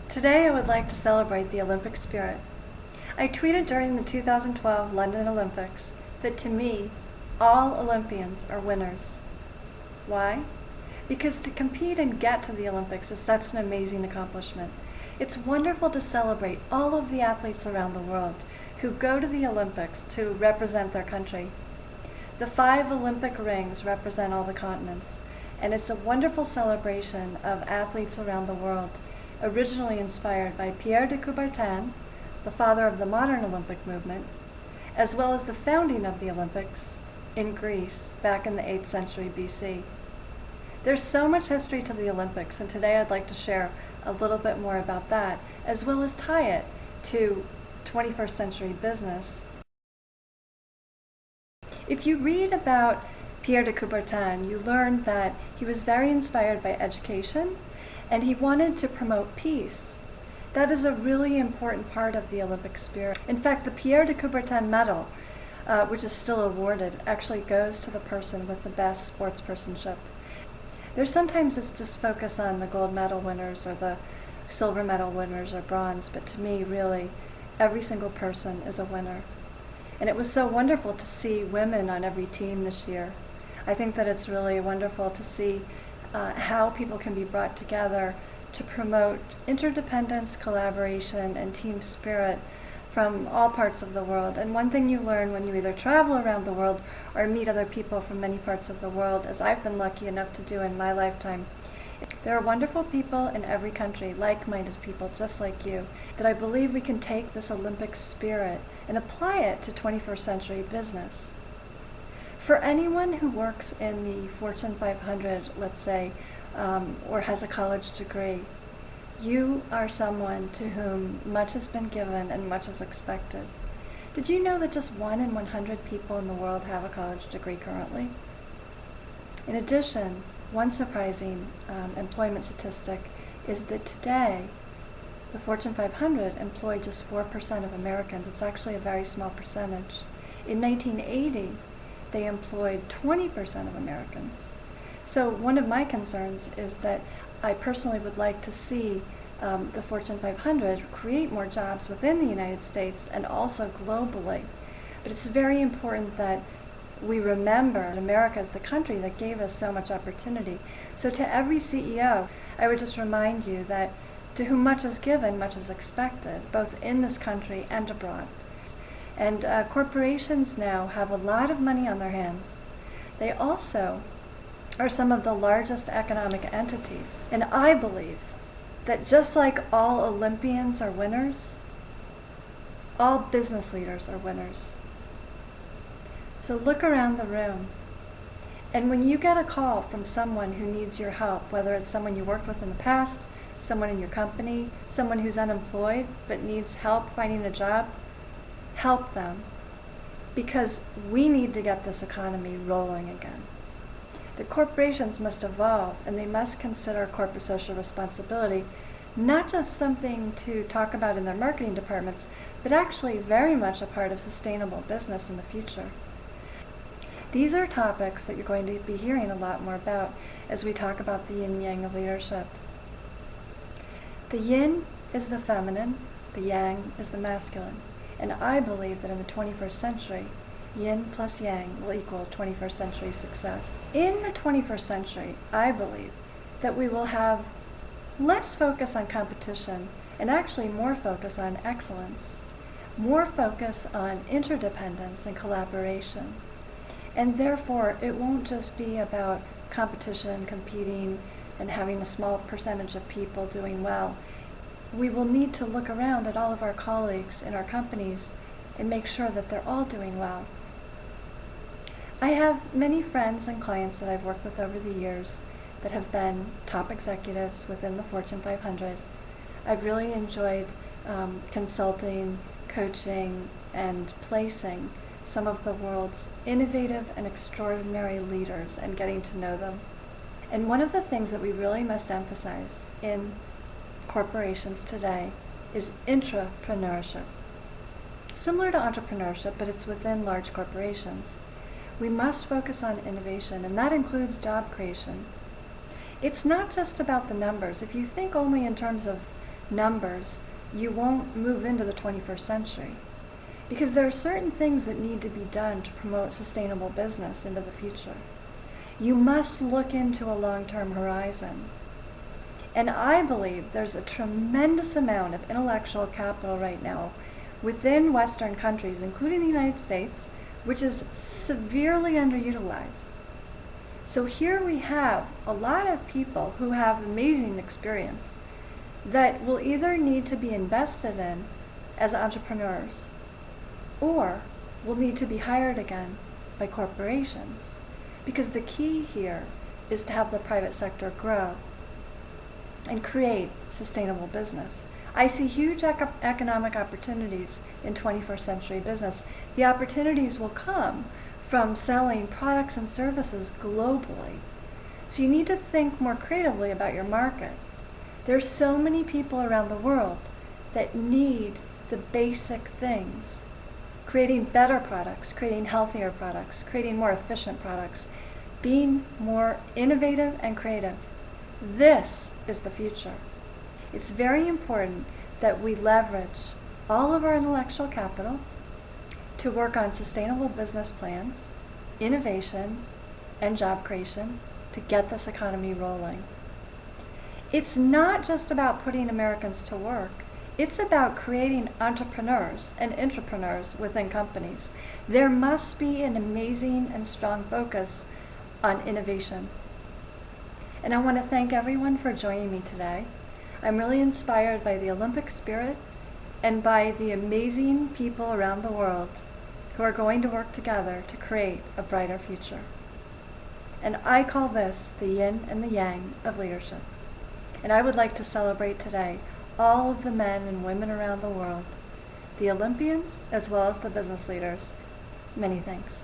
Today I would like to celebrate the Olympic spirit. I tweeted during the 2012 London Olympics that to me, all Olympians are winners. Why? Because to compete and get to the Olympics is such an amazing accomplishment. It's wonderful to celebrate all of the athletes around the world who go to the Olympics to represent their country. The 5 Olympic rings represent all the continents, and it's a wonderful celebration of athletes around the world, originally inspired by Pierre de Coubertin, the father of the modern Olympic movement, as well as the founding of the Olympics in Greece back in the 8th century BC. There's so much history to the Olympics, and today I'd like to share a little bit more about that, as well as tie it to 21st century business. If you read about Pierre de Coubertin, you learn that he was very inspired by education, and he wanted to promote peace. That is a really important part of the Olympic spirit. In fact, the Pierre de Coubertin medal, which is still awarded, actually goes to the person with the best sportspersonship. There's sometimes it's just focus on the gold medal winners or the silver medal winners or bronze, but to me, really, every single person is a winner. And it was so wonderful to see women on every team this year. I think that it's really wonderful to see how people can be brought together to promote interdependence, collaboration, and team spirit from all parts of the world. And one thing you learn when you either travel around the world or meet other people from many parts of the world, as I've been lucky enough to do in my lifetime, there are wonderful people in every country, like-minded people just like you, that I believe we can take this Olympic spirit and apply it to 21st century business. For anyone who works in the Fortune 500, let's say, or has a college degree, you are someone to whom much has been given and much is expected. Did you know that just 1 in 100 people in the world have a college degree currently? In addition, one surprising employment statistic is that today, the Fortune 500 employ just 4% of Americans. It's actually a very small percentage. In 1980, they employed 20% of Americans. So one of my concerns is that I personally would like to see the Fortune 500 create more jobs within the United States and also globally. But it's very important that we remember that America is the country that gave us so much opportunity. So to every CEO, I would just remind you that to whom much is given, much is expected, both in this country and abroad. And corporations now have a lot of money on their hands. They also are some of the largest economic entities. And I believe that just like all Olympians are winners, all business leaders are winners. So look around the room, and when you get a call from someone who needs your help, whether it's someone you worked with in the past, someone in your company, someone who's unemployed but needs help finding a job, help them, because we need to get this economy rolling again. The corporations must evolve, and they must consider corporate social responsibility not just something to talk about in their marketing departments, but actually very much a part of sustainable business in the future. These are topics that you're going to be hearing a lot more about as we talk about the yin-yang of leadership. The yin is the feminine, the yang is the masculine, and I believe that in the 21st century, yin plus yang will equal 21st century success. In the 21st century, I believe that we will have less focus on competition and actually more focus on excellence, more focus on interdependence and collaboration. And therefore, it won't just be about competition, competing, and having a small percentage of people doing well. We will need to look around at all of our colleagues in our companies and make sure that they're all doing well. I have many friends and clients that I've worked with over the years that have been top executives within the Fortune 500. I've really enjoyed consulting, coaching, and placing some of the world's innovative and extraordinary leaders and getting to know them. And one of the things that we really must emphasize in corporations today is intrapreneurship. Similar to entrepreneurship, but it's within large corporations. We must focus on innovation, and that includes job creation. It's not just about the numbers. If you think only in terms of numbers, you won't move into the 21st century. Because there are certain things that need to be done to promote sustainable business into the future. You must look into a long-term horizon. And I believe there's a tremendous amount of intellectual capital right now within Western countries, including the United States, which is severely underutilized. So here we have a lot of people who have amazing experience that will either need to be invested in as entrepreneurs or will need to be hired again by corporations. Because the key here is to have the private sector grow and create sustainable business. I see huge economic opportunities in 21st century business. The opportunities will come from selling products and services globally. So you need to think more creatively about your market. There's so many people around the world that need the basic things. Creating better products, creating healthier products, creating more efficient products, being more innovative and creative. This is the future. It's very important that we leverage all of our intellectual capital to work on sustainable business plans, innovation, and job creation to get this economy rolling. It's not just about putting Americans to work. It's about creating entrepreneurs and intrapreneurs within companies. There must be an amazing and strong focus on innovation. And I want to thank everyone for joining me today. I'm really inspired by the Olympic spirit and by the amazing people around the world who are going to work together to create a brighter future. And I call this the yin and the yang of leadership. And I would like to celebrate today all of the men and women around the world, the Olympians as well as the business leaders. Many thanks.